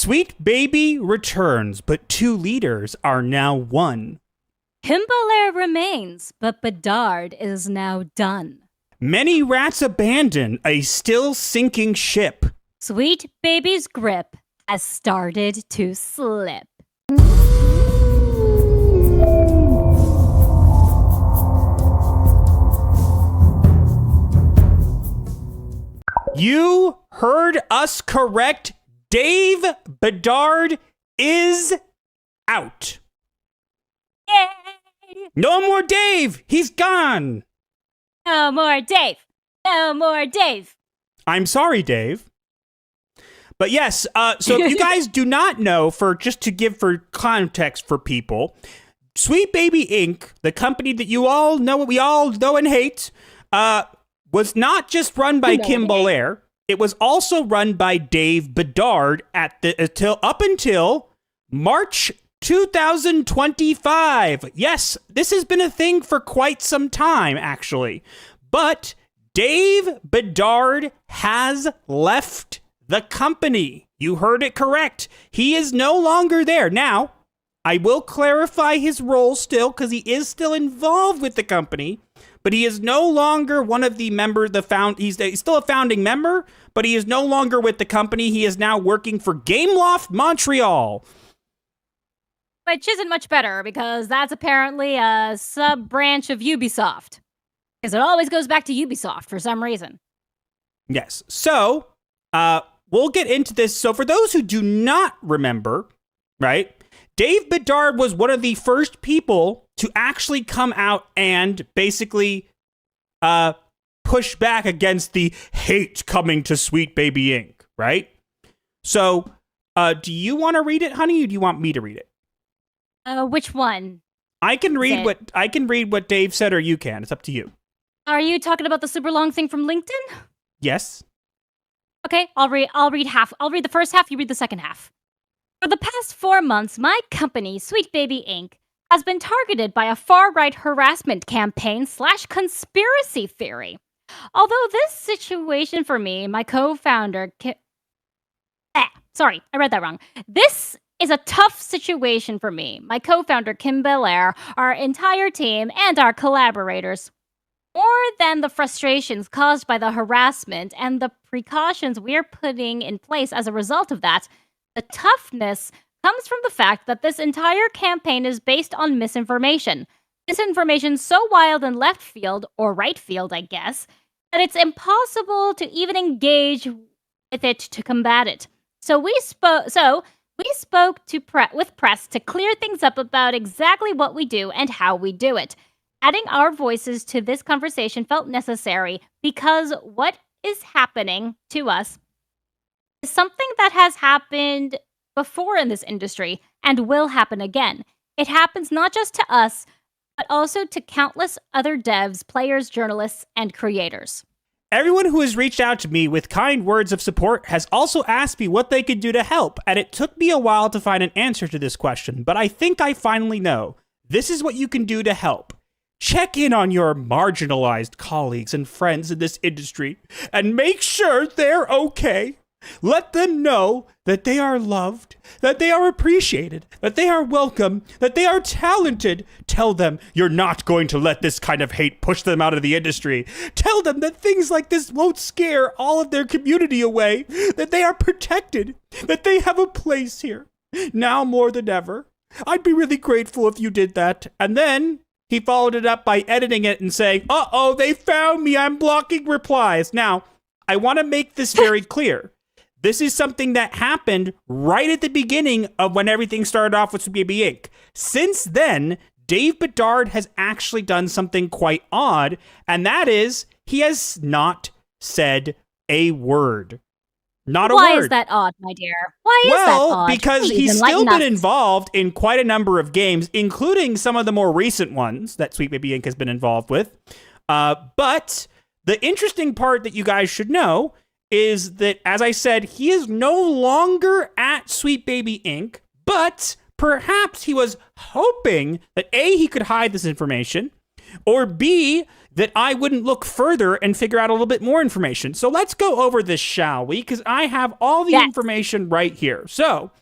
Sweet Baby returns, but two leaders are now one. Himbalair remains, but Bedard is now done. Many rats abandon a still sinking ship. Sweet Baby's grip has started to slip. You heard us correct. Dave Bedard is out. Yay! No more Dave. He's gone. No more Dave. No more Dave. I'm sorry, Dave. But yes, so if you guys do not know, just to give for context for people, Sweet Baby Inc., the company that you all know, we all know and hate, was not just run by Kim Belair. It was also run by Dave Bedard up until March 2025. Yes, this has been a thing for quite some time, actually. But Dave Bedard has left the company. You heard it correct. He is no longer there. Now, I will clarify his role still, because he is still involved with the company. But he is no longer one of the members, he's still a founding member, but he is no longer with the company. He is now working for Gameloft Montreal. Which isn't much better, because that's apparently a sub-branch of Ubisoft. Because it always goes back to Ubisoft for some reason. Yes. So, we'll get into this. So for those who do not remember, right, Dave Bedard was one of the first people to actually come out and basically push back against the hate coming to Sweet Baby Inc., right? So, do you want to read it, honey, or do you want me to read it? Which one? I can read what Dave said, or you can. It's up to you. Are you talking about the super long thing from LinkedIn? Yes. Okay, I'll read half. I'll read the first half, you read the second half. For the past 4 months, my company, Sweet Baby Inc., has been targeted by a far-right harassment campaign / conspiracy theory. Although this situation for me, my co-founder... sorry, I read that wrong. This is a tough situation for me, my co-founder Kim Belair, our entire team, and our collaborators. More than the frustrations caused by the harassment and the precautions we're putting in place as a result of that, the toughness comes from the fact that this entire campaign is based on misinformation. Misinformation so wild and left field, or right field, I guess, that it's impossible to even engage with it to combat it. So we spoke with press to clear things up about exactly what we do and how we do it. Adding our voices to this conversation felt necessary because what is happening to us is something that has happened before in this industry and will happen again. It happens not just to us, but also to countless other devs, players, journalists, and creators. Everyone who has reached out to me with kind words of support has also asked me what they could do to help, and it took me a while to find an answer to this question, but I think I finally know. This is what you can do to help. Check in on your marginalized colleagues and friends in this industry and make sure they're okay. Let them know that they are loved, that they are appreciated, that they are welcome, that they are talented. Tell them you're not going to let this kind of hate push them out of the industry. Tell them that things like this won't scare all of their community away, that they are protected, that they have a place here, now more than ever. I'd be really grateful if you did that. And then he followed it up by editing it and saying, uh-oh, they found me, I'm blocking replies. Now, I want to make this very clear. This is something that happened right at the beginning of when everything started off with Sweet Baby Inc. Since then, Dave Bedard has actually done something quite odd, and that is he has not said a word. Not a word. Why is that odd, my dear? Why is that odd? Well, because he's still been involved in quite a number of games, including some of the more recent ones that Sweet Baby Inc. has been involved with. But the interesting part that you guys should know is that, as I said, he is no longer at Sweet Baby Inc., but perhaps he was hoping that A, he could hide this information, or B, that I wouldn't look further and figure out a little bit more information. So let's go over this, shall we? Because I have all the information right here. So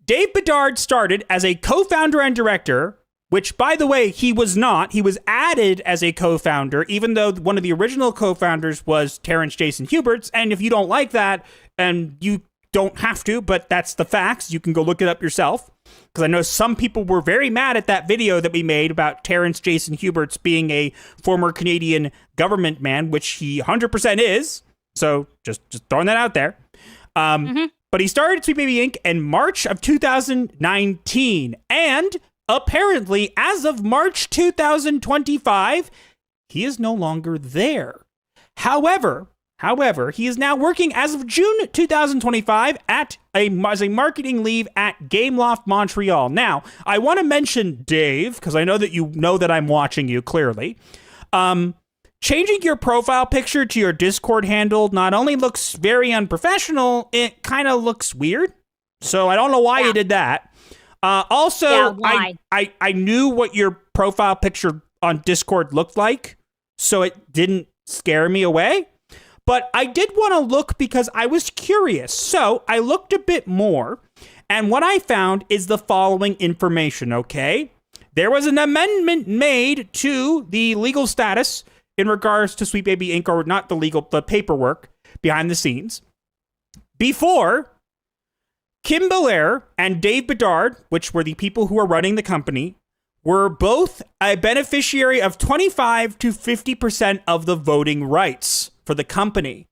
Dave Bedard started as a co-founder and director, which, by the way, he was not. He was added as a co-founder, even though one of the original co-founders was Terrence Jason Huberts. And if you don't like that, and you don't have to, but that's the facts, you can go look it up yourself. Because I know some people were very mad at that video that we made about Terrence Jason Huberts being a former Canadian government man, which he 100% is. So just throwing that out there. But he started Sweet Baby Inc. in March of 2019. And apparently, as of March 2025, he is no longer there. However, he is now working as of June 2025 as a marketing lead at Gameloft Montreal. Now, I want to mention Dave, because I know that you know that I'm watching you, clearly. Changing your profile picture to your Discord handle not only looks very unprofessional, it kind of looks weird. So I don't know why you did that. Also, I knew what your profile picture on Discord looked like, so it didn't scare me away. But I did want to look because I was curious. So I looked a bit more, and what I found is the following information, okay? There was an amendment made to the legal status in regards to Sweet Baby Inc., or not the paperwork behind the scenes. Before, Kim Belair and Dave Bedard, which were the people who were running the company, were both a beneficiary of 25 to 50% of the voting rights for the company.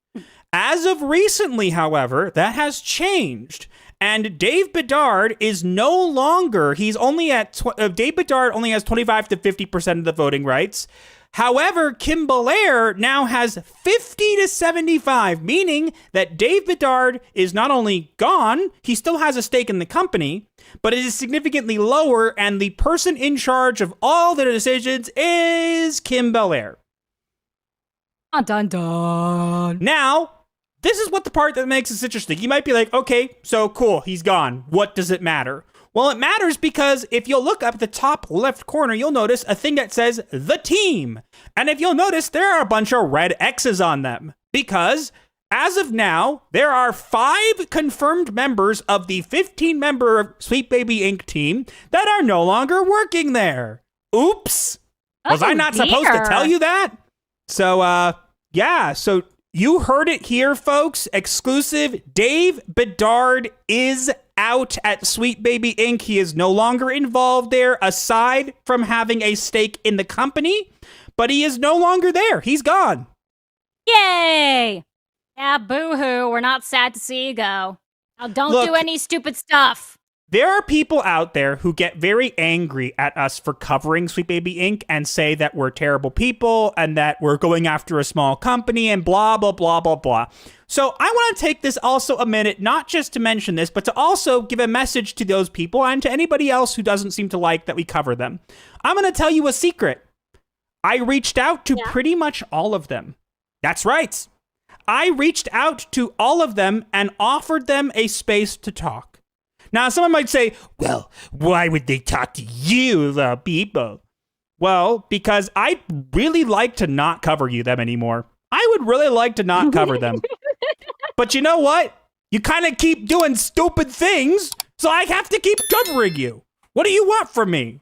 As of recently, however, that has changed, and Dave Bedard is no longer, Dave Bedard only has 25 to 50% of the voting rights. However, Kim Belair now has 50 to 75, meaning that Dave Bedard is not only gone, he still has a stake in the company, but it is significantly lower, and the person in charge of all the decisions is Kim Belair. Dun dun. Now, this is what the part that makes this interesting. You might be like, okay, so cool, he's gone. What does it matter? Well, it matters because if you'll look up at the top left corner, you'll notice a thing that says the team. And if you'll notice, there are a bunch of red X's on them because as of now, there are 5 confirmed members of the 15-member Sweet Baby Inc. team that are no longer working there. Oops. Was I not supposed to tell you that? So, yeah, so you heard it here, folks. Exclusive. Dave Bedard is out at Sweet Baby Inc. He is no longer involved there, aside from having a stake in the company, but he is no longer there. He's gone. Yay! Yeah, boo-hoo. We're not sad to see you go. Now, don't do any stupid stuff. There are people out there who get very angry at us for covering Sweet Baby Inc. and say that we're terrible people and that we're going after a small company and blah, blah, blah, blah, blah. So I want to take this also a minute, not just to mention this, but to also give a message to those people and to anybody else who doesn't seem to like that we cover them. I'm going to tell you a secret. I reached out to pretty much all of them. That's right. I reached out to all of them and offered them a space to talk. Now, someone might say, well, why would they talk to you, the people? Well, because I'd really like to not cover them anymore. I would really like to not cover them. But you know what? You kind of keep doing stupid things, so I have to keep covering you. What do you want from me?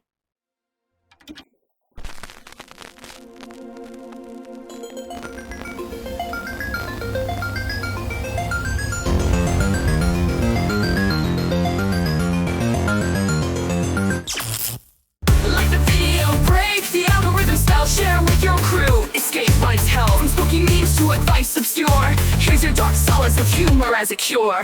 Share with your crew, escape life's hell. From spooky memes to advice obscure, here's your dark solace of humor as a cure.